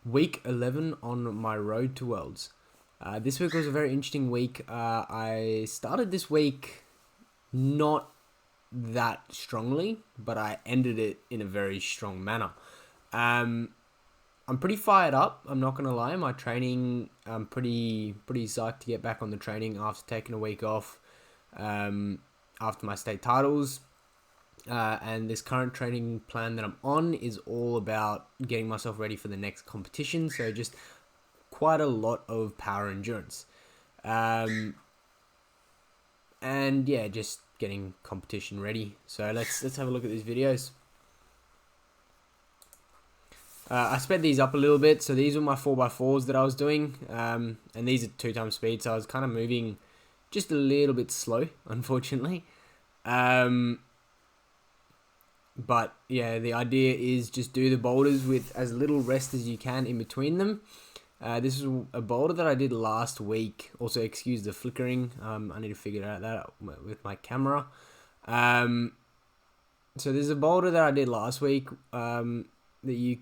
Week 11 on my road to Worlds. This week was a very interesting week. I started this week not that strongly, but I ended it in a very strong manner. I'm pretty fired up. I'm not gonna lie. My training, I'm pretty psyched to get back on the training after taking a week off. After my state titles, and this current training plan that I'm on is all about getting myself ready for the next competition. So just quite a lot of power endurance. And yeah, just getting competition ready. So let's have a look at these videos. I sped these up a little bit. So these were my 4x4s that I was doing. And these are 2x speed. So I was kind of moving just a little bit slow, unfortunately. But yeah, the idea is just do the boulders with as little rest as you can in between them. This is a boulder that I did last week. Also, excuse the flickering. I need to figure out that with my camera. So there's a boulder that I did last week that you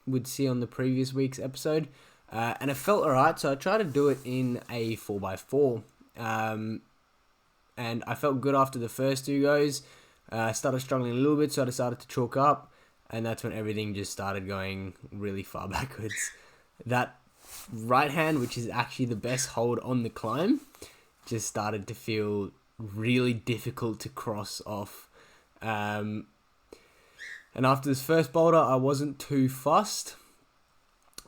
would see on the previous week's episode. And it felt alright, so I tried to do it in a 4x4. And I felt good after the first two goes. I started struggling a little bit, so I decided to chalk up. And that's when everything just started going really far backwards. That right hand, which is actually the best hold on the climb, just started to feel really difficult to cross off. And after this first boulder, I wasn't too fussed.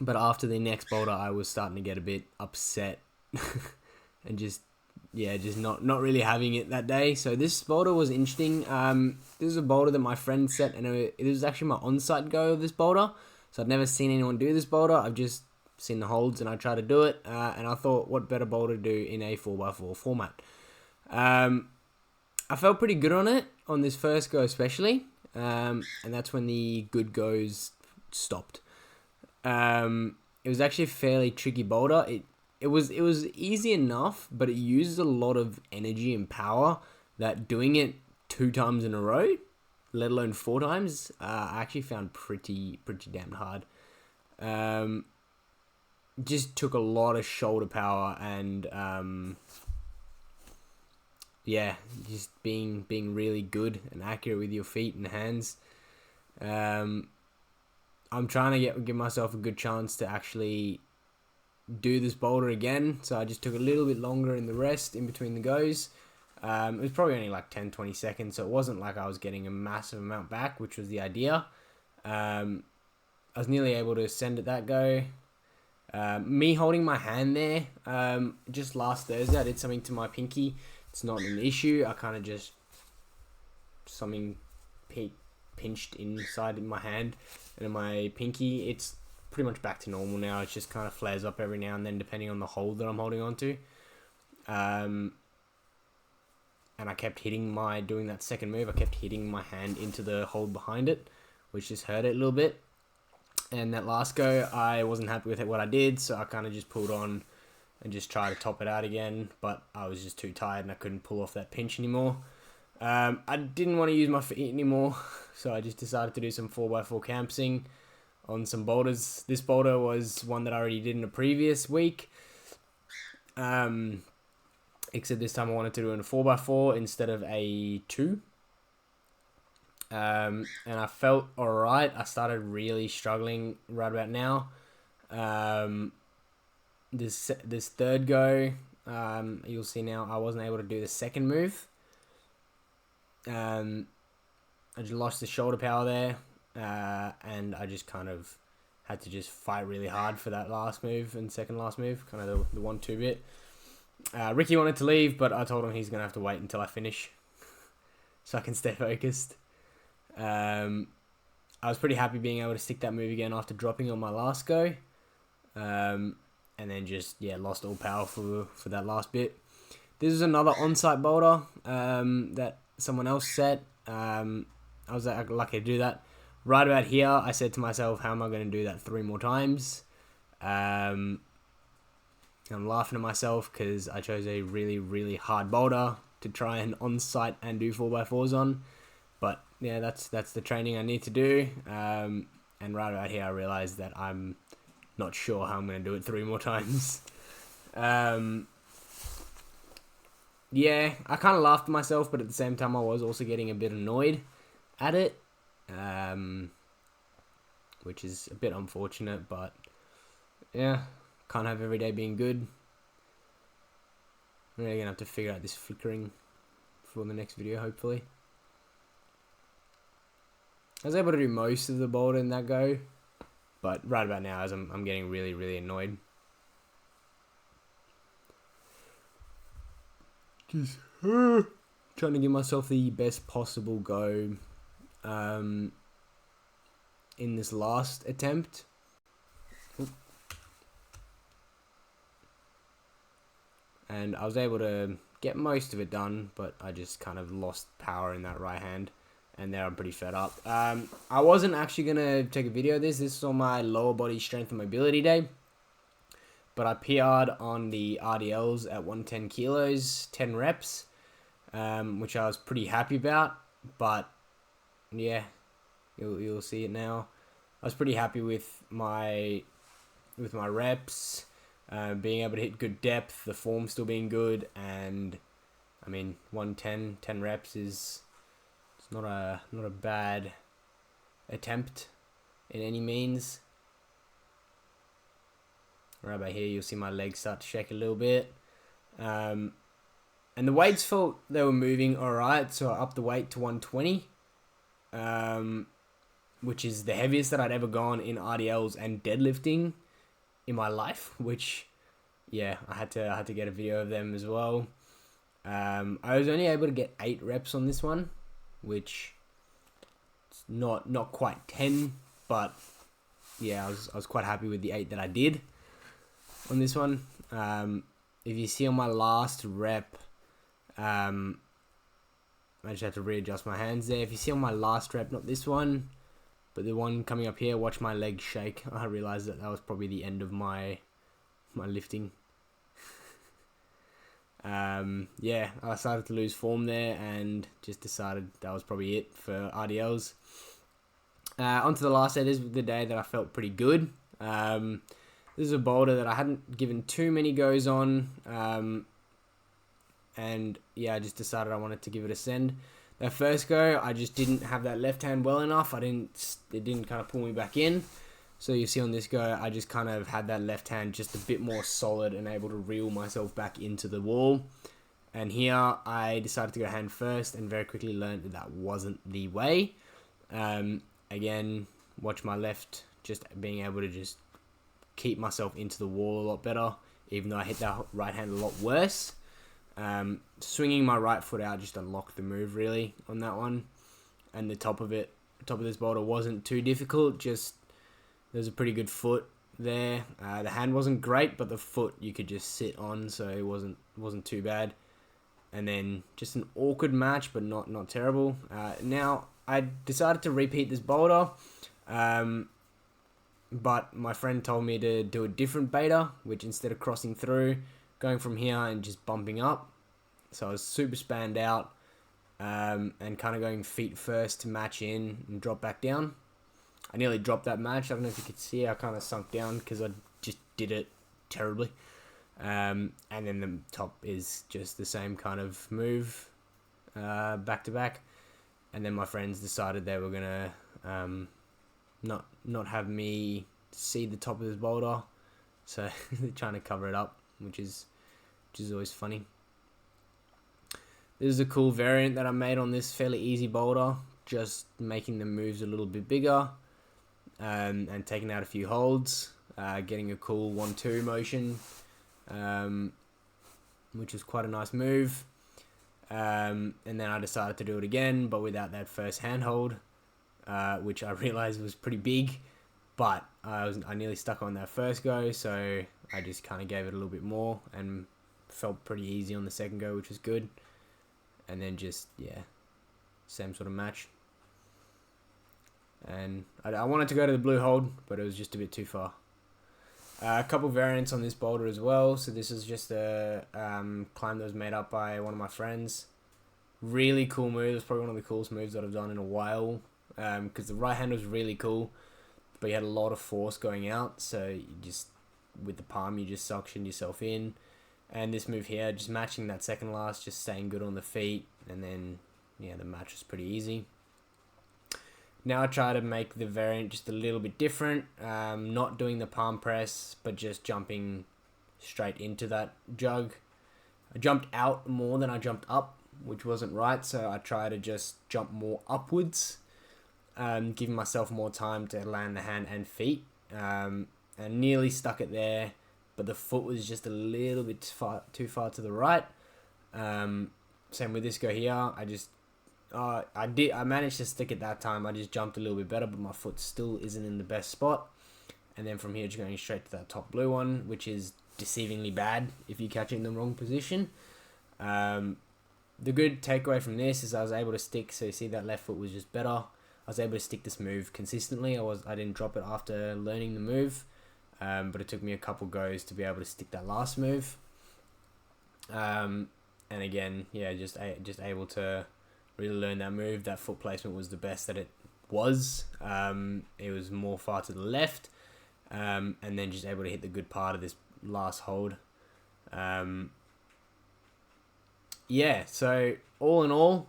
But after the next boulder, I was starting to get a bit upset. And just not really having it that day. So this boulder was interesting. This is a boulder that my friend set, and it was actually my on-site go of this boulder. So I'd never seen anyone do this boulder. I've just seen the holds, and I tried to do it. And I thought, what better boulder to do in a 4x4 format? I felt pretty good on it, on this first go especially. And that's when the good goes stopped. It was actually a fairly tricky boulder. It was easy enough, but it uses a lot of energy and power that doing it 2 times in a row, let alone 4 times, I actually found pretty damn hard. Just took a lot of shoulder power and just being really good and accurate with your feet and hands. I'm trying to give myself a good chance to actually do this boulder again, so I just took a little bit longer in the rest in between the goes. It was probably only like 10-20 seconds, so it wasn't like I was getting a massive amount back, which was the idea. I was nearly able to send it that go. Me holding my hand there, just last Thursday I did something to my pinky. It's not an issue. I kind of just something pinched inside my hand and in my pinky. It's pretty much back to normal now. It just kind of flares up every now and then depending on the hold that I'm holding on to. And I kept doing that second move, I kept hitting my hand into the hold behind it, which just hurt it a little bit. And that last go, I wasn't happy with what I did, so I kind of just pulled on and just tried to top it out again, but I was just too tired and I couldn't pull off that pinch anymore. I didn't want to use my feet anymore, so I just decided to do some 4x4 campsing on some boulders. This boulder was one that I already did in a previous week. Except this time I wanted to do it in a 4x4 instead of a 2. And I felt alright. I started really struggling right about now. This third go, you'll see now I wasn't able to do the second move. I just lost the shoulder power there. And I just kind of had to just fight really hard for that last move and second last move, kind of the 1-2 bit. Ricky wanted to leave, but I told him he's going to have to wait until I finish so I can stay focused. I was pretty happy being able to stick that move again after dropping on my last go. And then just, lost all power for that last bit. This is another on-site boulder that someone else set. I was lucky to do that. Right about here, I said to myself, how am I going to do that 3 more times? I'm laughing at myself because I chose a really, really hard boulder to try and on-site and do 4x4s on. But yeah, that's the training I need to do. And right about here, I realized that I'm not sure how I'm going to do it 3 more times. Yeah, I kind of laughed at myself, but at the same time I was also getting a bit annoyed at it, which is a bit unfortunate, but yeah, can't have every day being good. I'm really going to have to figure out this flickering for the next video, hopefully. I was able to do most of the boulder in that go, but right about now, as I'm getting really, really annoyed. Just trying to give myself the best possible go in this last attempt. And I was able to get most of it done, but I just kind of lost power in that right hand. And there I'm pretty fed up. I wasn't actually going to take a video of this. This is on my lower body strength and mobility day. But I PR'd on the RDLs at 110 kilos, 10 reps, which I was pretty happy about. But yeah, you'll see it now. I was pretty happy with my reps, being able to hit good depth, the form still being good, and I mean 110, 10 reps is not a bad attempt in any means. Right about here, you'll see my legs start to shake a little bit. And the weights felt they were moving alright, so I upped the weight to 120, which is the heaviest that I'd ever gone in RDLs and deadlifting in my life, which, yeah, I had to get a video of them as well. I was only able to get 8 reps on this one, which is not quite 10, but yeah, I was quite happy with the 8 that I did on this one. If you see on my last rep, I just have to readjust my hands there. If you see on my last rep, not this one, but the one coming up here, watch my legs shake. I realized that was probably the end of my lifting. Yeah, I started to lose form there and just decided that was probably it for RDLs. Onto the last day. This was the day that I felt pretty good. This is a boulder that I hadn't given too many goes on. And yeah, I just decided I wanted to give it a send. That first go, I just didn't have that left hand well enough. It didn't kind of pull me back in. So you see on this go, I just kind of had that left hand just a bit more solid and able to reel myself back into the wall. And here I decided to go hand first and very quickly learned that wasn't the way. Again, watch my left, just being able to just keep myself into the wall a lot better, even though I hit that right hand a lot worse. Swinging my right foot out just unlocked the move really on that one, and the top of this boulder wasn't too difficult. Just there's a pretty good foot there. The hand wasn't great, but the foot you could just sit on, so it wasn't too bad. And then just an awkward match, but not terrible. Now I decided to repeat this boulder, but my friend told me to do a different beta, which instead of crossing through, going from here and just bumping up. So I was super spanned out, and kind of going feet first to match in and drop back down. I nearly dropped that match. I don't know if you could see, I kind of sunk down because I just did it terribly. And then the top is just the same kind of move, back to back. And then my friends decided they were gonna not have me see the top of this boulder, so they're trying to cover it up, which is always funny. This is a cool variant that I made on this fairly easy boulder, just making the moves a little bit bigger, and taking out a few holds, getting a cool 1-2 motion, which was quite a nice move. And then I decided to do it again, but without that first handhold, which I realized was pretty big, but I nearly stuck on that first go, so I just kind of gave it a little bit more and felt pretty easy on the second go, which was good. And then just, yeah, same sort of match. And I wanted to go to the blue hold, but it was just a bit too far. A couple variants on this boulder as well. So this is just a climb that was made up by one of my friends. Really cool move. It's probably one of the coolest moves that I've done in a while, because the right hand was really cool. but you had a lot of force going out, so you just, with the palm, you just suction yourself in. And this move here, just matching that second last, just staying good on the feet, and then, yeah, the match was pretty easy. Now I try to make the variant just a little bit different, not doing the palm press, but just jumping straight into that jug. I jumped out more than I jumped up, which wasn't right, so I try to just jump more upwards, giving myself more time to land the hand and feet, and nearly stuck it there, but the foot was just a little bit too far to the right. Same with this go here. I managed to stick it that time. I just jumped a little bit better, but my foot still isn't in the best spot. And then from here, just going straight to that top blue one, which is deceivingly bad if you catch it in the wrong position. The good takeaway from this is I was able to stick. So you see that left foot was just better. I was able to stick this move consistently. I didn't drop it after learning the move, but it took me a couple goes to be able to stick that last move. And again, yeah, just able to really learn that move. That foot placement was the best that it was. It was more far to the left, and then just able to hit the good part of this last hold. Yeah, so all in all,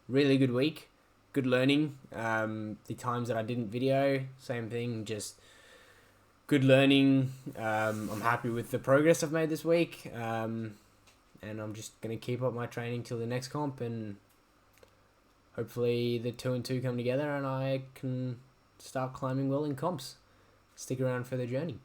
really good week, good learning. The times that I didn't video, same thing, just good learning. I'm happy with the progress I've made this week, and I'm just going to keep up my training till the next comp, and hopefully the 2 and 2 come together and I can start climbing well in comps. Stick around for the journey.